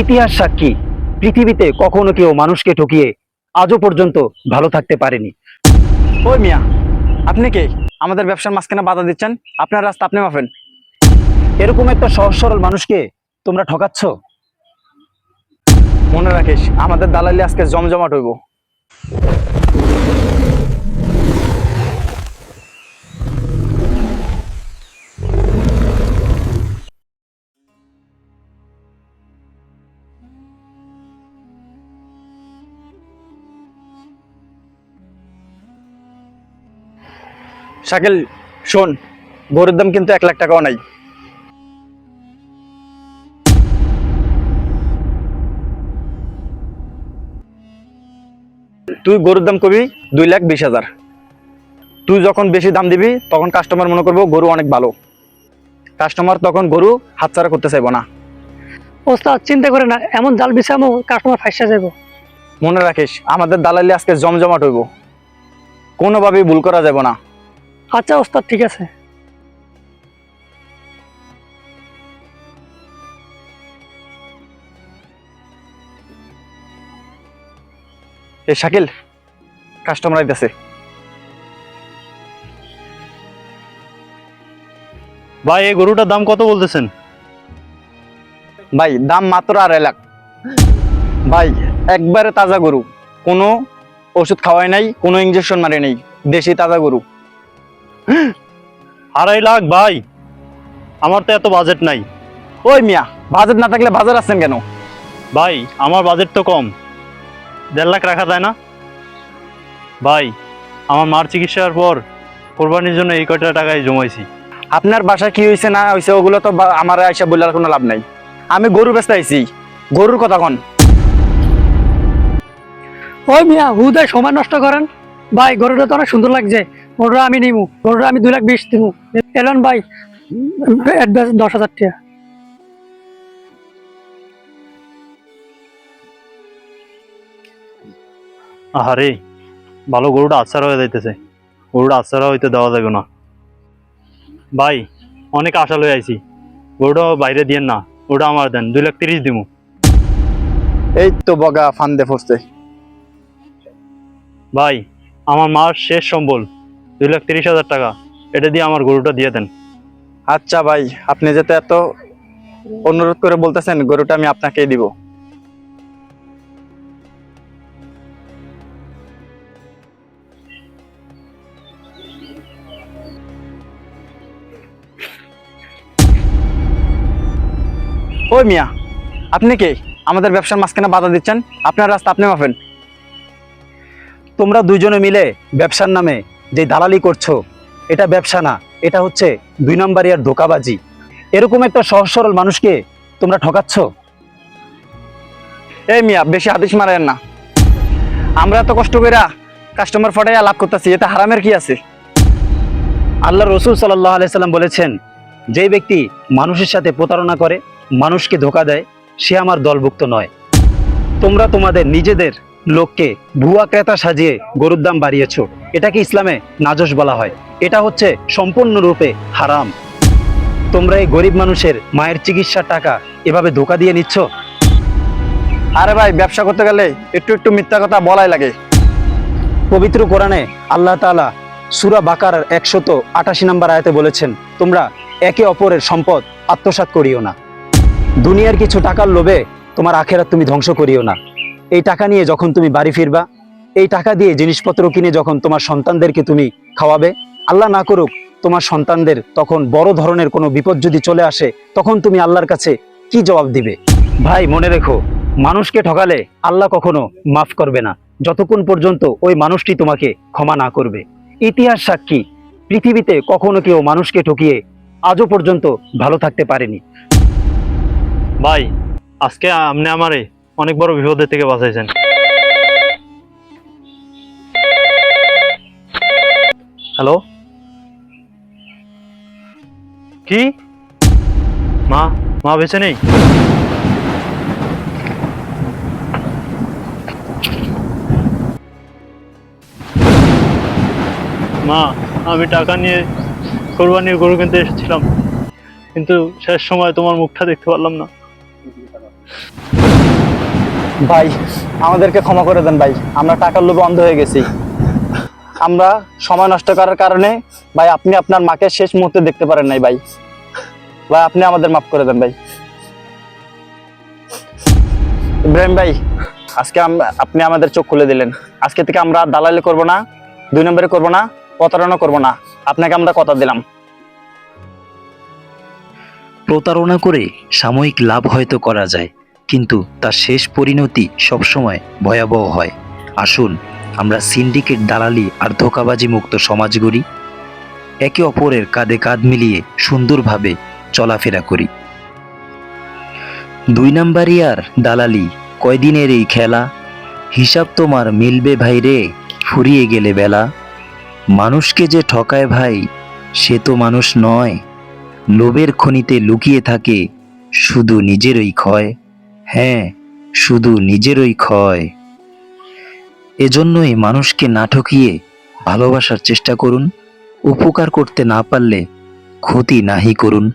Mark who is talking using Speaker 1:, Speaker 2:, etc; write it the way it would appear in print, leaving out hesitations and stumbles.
Speaker 1: ইতিহাস সাক্ষী, পৃথিবীতে কখনো কেউ মানুষকে ঠকিয়ে আজও পর্যন্ত ভালো থাকতে পারেনি।
Speaker 2: ওই মিয়া, আপনি কে? আমাদের ব্যবসার মাঝখানে বাধা দিচ্ছেন। আপনার রাস্তা আপনি মাপেন।
Speaker 1: এরকম একটা সহজ সরল মানুষকে তোমরা ঠকাচ্ছ।
Speaker 2: মনে রাখিস, আমাদের দালালি আজকে জমজমাট হইব। শাকিল, শোন, গরুর দাম কিন্তু 1 লাখ টাকাও নাই। তুই গরুর দাম কবি 2,20,000। তুই যখন বেশি দাম দিবি তখন কাস্টমার মনে করবো গরু অনেক ভালো। কাস্টমার তখন গরু হাতছাড়া করতে চাইবো না।
Speaker 3: ওস্তাদ চিন্তা করে না, এমন জাল বিছামো কাস্টমার ফাইসা যাবো।
Speaker 2: মনে রাখিস, আমাদের দালালি আজকে জমজমাট হইব। কোনোভাবেই ভুল করা যাবে না।
Speaker 3: আচ্ছা ওস্তাদ, ঠিক আছে।
Speaker 2: এ শাকিল, কাস্টমার আইতেছে।
Speaker 4: ভাই এই গরুটার দাম কত বলতেছেন?
Speaker 2: ভাই দাম মাত্র 2.5 লাখ। ভাই একবারে তাজা গরু, কোনো ওষুধ খাওয়াই নাই, কোনো ইঞ্জেকশন মারে নেই, দেশি তাজা গরু।
Speaker 4: 2.5 লাখ ভাই, আমার তো এত বাজেট নাই।
Speaker 2: ওই মিয়া, বাজেট না থাকলে বাজার আছেন কেন?
Speaker 4: ভাই আমার বাজেট তো কম, 1.5 লাখ রাখা যায় না? ভাই আমার মার চিকিৎসার পর কোরবানির জন্য এই কয়টা টাকায় জমাইছি।
Speaker 2: আপনার বাসা কি হয়েছে না হয়েছে ওগুলো তো আমার আইসা বলার কোনো লাভ নাই। আমি গরু বেচতে আইছি, গরুর কথা কন।
Speaker 3: ওই মিয়া, হুদায় সময় নষ্ট করেন। ভাই গরুটা তো অনেক সুন্দর লাগছে, গরুটা আমি নিবো। গরুটা আমি 2,20,000 দিব। এলেন ভাই, অ্যাডভান্স 10,000 টাকা।
Speaker 4: আহারে, ভালো গরুটা আচ্ছার হয়ে যাইতেছে, গরুটা আচ্ছারা হইতে দেওয়া যাবে না। ভাই অনেক আশা লই আইছি, গরুটা বাইরে দিয়েন না, ওটা আমার দেন, 2,30,000 দিব।
Speaker 2: এই তো বগা ফান্দে ফসতে।
Speaker 4: ভাই আমার মার শেষ সম্বল 2,30,000 টাকা, এটা দিয়ে আমার গরুটা দিয়ে দেন।
Speaker 2: আচ্ছা ভাই, আপনি যেতে এত অনুরোধ করে বলতেছেন, গরুটা আমি আপনাকেই দিব। ওই মিয়া, আপনি কে? আমাদের ব্যবসার মাঝখানে বাধা দিচ্ছেন। আপনার রাস্তা আপনি মাপেন।
Speaker 1: তোমরা দুইজনে মিলে ব্যবসার নামে যে দালালি করছো, এটা ব্যবসা না, এটা হচ্ছে 2 নাম্বারি আর ধোকাবাজি। এরকম একটা সহজ সরল মানুষকে তোমরা ঠকাচ্ছ।
Speaker 2: এই মিয়া, বেশি হাদিস মারেন না। আমরা এত কষ্ট কইরা কাস্টমার ফটাইয়া লাভ করতেছি, এতে হারামের কি আছে?
Speaker 1: আল্লাহ রসুল সাল্লাল্লাহু আলাইহি সাল্লাম বলেছেন, যে ব্যক্তি মানুষের সাথে প্রতারণা করে, মানুষকে ধোকা দেয়, সে আমার দলভুক্ত নয়। তোমরা তোমাদের নিজেদের লোককে ভুয়া ক্রেতা সাজিয়ে গরুর দাম বাড়িয়েছো। এটাকে ইসলামে নাজশ বলা হয়। এটা হচ্ছে সম্পূর্ণরূপে হারাম। তোমরা এই গরিব মানুষের মায়ের চিকিৎসার টাকা এভাবে ধোকা দিয়ে নিচ্ছ।
Speaker 2: আরে ভাই, ব্যবসা করতে গেলে একটু একটু মিথ্যা কথা বলাই লাগে।
Speaker 1: পবিত্র কোরআনে আল্লাহ তাআলা সূরা বাকারার 188 নম্বর আয়াতে বলেছেন, তোমরা একে অপরের সম্পদ আত্মসাৎ করিও না। দুনিয়ার কিছু টাকার লোভে তোমার আখেরাত তুমি ধ্বংস করিও না। এই টাকা নিয়ে যখন তুমি বাড়ি ফিরবা, এই টাকা দিয়ে জিনিসপত্র কিনে যখন তোমার সন্তানদেরকে তুমি খাওয়াবে, আল্লাহ না করুক তোমার সন্তানদের তখন বড় ধরনের কোনো বিপদ যদি চলে আসে, তখন তুমি আল্লাহর কাছে কি জবাব দিবে? ভাই মনে রেখো, মানুষকে ঠকালে আল্লাহ কখনো মাফ করবে না, যতক্ষণ পর্যন্ত ওই মানুষটি তোমাকে ক্ষমা না করবে। ইতিহাস সাক্ষী, পৃথিবীতে কখনো কেউ মানুষকে ঠকিয়ে আজও পর্যন্ত ভালো থাকতে পারেনি।
Speaker 4: ভাই আজকে আপনি আমারে অনেক বড় বিপদের থেকে বাঁচাইছেন। হ্যালো, কি? মা মা বেঁচে নেই? মা, আমি টাকা নিয়ে কোরবানির গরু কিনতে এসেছিলাম, কিন্তু শেষ সময় তোমার মুখটা দেখতে পারলাম না।
Speaker 2: ভাই আমাদেরকে ক্ষমা করে দেন ভাই, আমরা টাকার লোভে অন্ধ হয়ে গেছি। আমরা সময় নষ্ট করার কারণে ভাই আপনি আপনার মাকে শেষ মুহূর্তে দেখতে পারেন নাই ভাই। ভাই আপনি আমাদের মাফ করে দেন ভাই। ইব্রাহিম ভাই, আজকে আপনি আমাদের চোখ খুলে দিলেন। আজকে থেকে আমরা আর দালালি করব না, 2 নম্বরে করব না, প্রতারণা করব না। আপনাকে আমরা কথা দিলাম।
Speaker 5: প্রতারণা করে সাময়িক লাভ হয়তো করা যায়, কিন্তু তার শেষ পরিণতি সবসময় ভয়াবহ হয়। আসুন আমরা সিন্ডিকেট, দালালি আর ধোঁকাবাজি মুক্ত সমাজ গড়ি। একে অপরের কাঁধে কাঁধ মিলিয়ে সুন্দরভাবে চলাফেরা করি। 2 নাম্বারি আর দালালি কয়দিনের এই খেলা, হিসাব তোমার মিলবে ভাই রে, ফুরিয়ে গেলে বেলা। মানুষকে যে ঠকায় ভাই, সে তো মানুষ নয়, লোভের খনিতে লুকিয়ে থাকে শুধু নিজেরই ক্ষয়। হ্যাঁ, শুধু নিজেরই ক্ষয়। এজন্যই মানুষকে না ঠকিয়ে ভালোবাসার চেষ্টা করুন। উপকার করতে না পারলে ক্ষতি নাহি করুন।